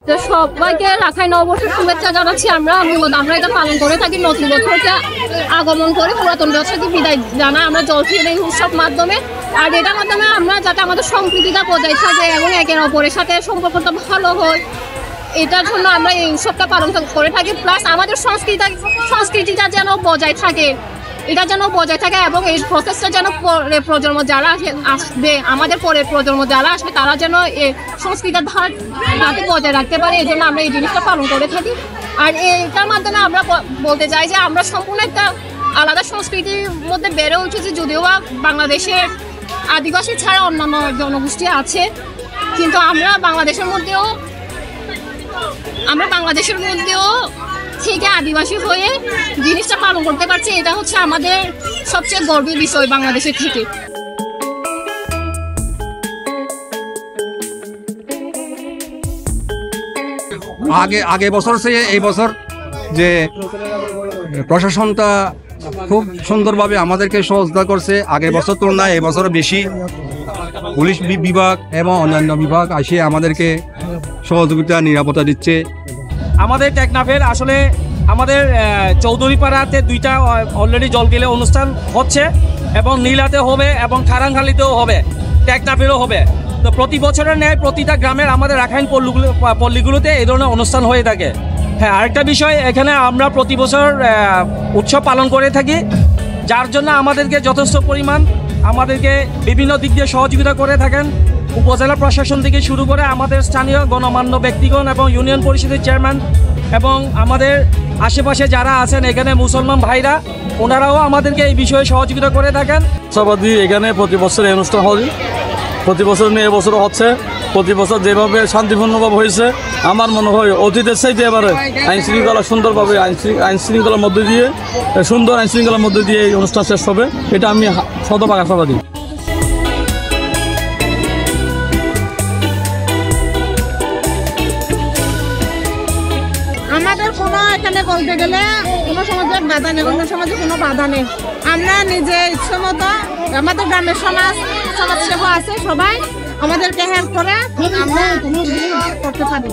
তো সবাইকে রাখাই নববর্ষের শুভেচ্ছা জানাচ্ছি। আমরা এটা পালন করে থাকি, নতুন বছরকে আগমন করে পুরাতন বছরকে বিদায় জানাই আমরা জলখির এই উৎসব মাধ্যমে। আর এটার মাধ্যমে আমরা যাতে আমাদের সম্প্রীতিটা বজায় থাকে এবং একে অপরের সাথে সম্পর্কটা ভালো হয়, এটার জন্য আমরা এই উৎসবটা পালন করে থাকি। প্লাস আমাদের সংস্কৃতিটা যেন বজায় থাকে, এটা যেন বজায় থাকে এবং এই প্রসেসটা যেন পরের প্রজন্ম যারা আসবে, আমাদের পরের প্রজন্ম যারা আসবে তারা যেন এই সংস্কৃতির ধারাটি বজায় রাখতে পারে, এই জন্য আমরা এই জিনিসটা পালন করে থাকি। আর এটার মাধ্যমে আমরা বলতে চাই যে আমরা সম্পূর্ণ একটা আলাদা সংস্কৃতির মধ্যে বেড়ে উঠেছি। যদিও বা বাংলাদেশের আদিবাসী ছাড়া অন্যান্য জনগোষ্ঠী আছে, কিন্তু আমরা বাংলাদেশের মধ্যেও থেকে আদিবাসী হয়ে জিনিসটা পালন করতে পারছি। এটা হচ্ছে আমাদের সবচেয়ে গর্বের বিষয় বাংলাদেশের থেকে। আগে বছর চেয়ে এই বছর যে প্রশাসনটা খুব সুন্দরভাবে আমাদেরকে সহযোগিতা করছে, আগের বছর তুলনায় এই বছর বেশি পুলিশ বিভাগ এবং অন্যান্য বিভাগ এসে আমাদেরকে সহযোগিতা নিরাপত্তা দিচ্ছে। আমাদের টেকনাফের আসলে আমাদের চৌধুরীপাড়াতে দুইটা অলরেডি জলগেলে অনুষ্ঠান হচ্ছে এবং নীলাতে হবে এবং খারাংখালিতেও হবে, টেকনাফেরও হবে। তো প্রতি বছরের ন্যায় প্রতিটা গ্রামের আমাদের রাখাইন পল্লীগুলোতে এই ধরনের অনুষ্ঠান হয়ে থাকে। হ্যাঁ, আরেকটা বিষয়, এখানে আমরা প্রতি বছর উৎসব পালন করে থাকি, যার জন্য আমাদেরকে যথেষ্ট পরিমাণ আমাদেরকে বিভিন্ন দিক দিয়ে সহযোগিতা করে থাকেন উপজেলা প্রশাসন থেকে শুরু করে আমাদের স্থানীয় গণমান্য ব্যক্তিগণ এবং ইউনিয়ন পরিষদের চেয়ারম্যান এবং আমাদের আশেপাশে যারা আছেন এখানে মুসলমান ভাইরা, ওনারাও আমাদেরকে এই বিষয়ে সহযোগিতা করে থাকেন। সবাই এখানে প্রতি বছর এই অনুষ্ঠান হয়, প্রতি বছর নিয়ে এবছরও হচ্ছে। প্রতি বছর যেভাবে শান্তিপূর্ণভাবে হয়েছে, আমার মনে হয় অতীতের চাইতে এবারে আইন শৃঙ্খলা সুন্দরভাবে আইন শৃঙ্খলার মধ্যে দিয়ে সুন্দর আইন শৃঙ্খলার মধ্যে দিয়ে এই অনুষ্ঠান শেষ হবে, এটা আমি শতভাগ আশাবাদী। আমাদের কোনো এখানে বলতে গেলে কোনো সমাজের বাধা নেই, অন্য সমাজে কোনো বাধা নেই। আমরা নিজে ইচ্ছে মতো আমাদের গ্রামের সমাজসেবা আছে, সবাই আমাদেরকে হেল্প করে আমরা করতে পারি।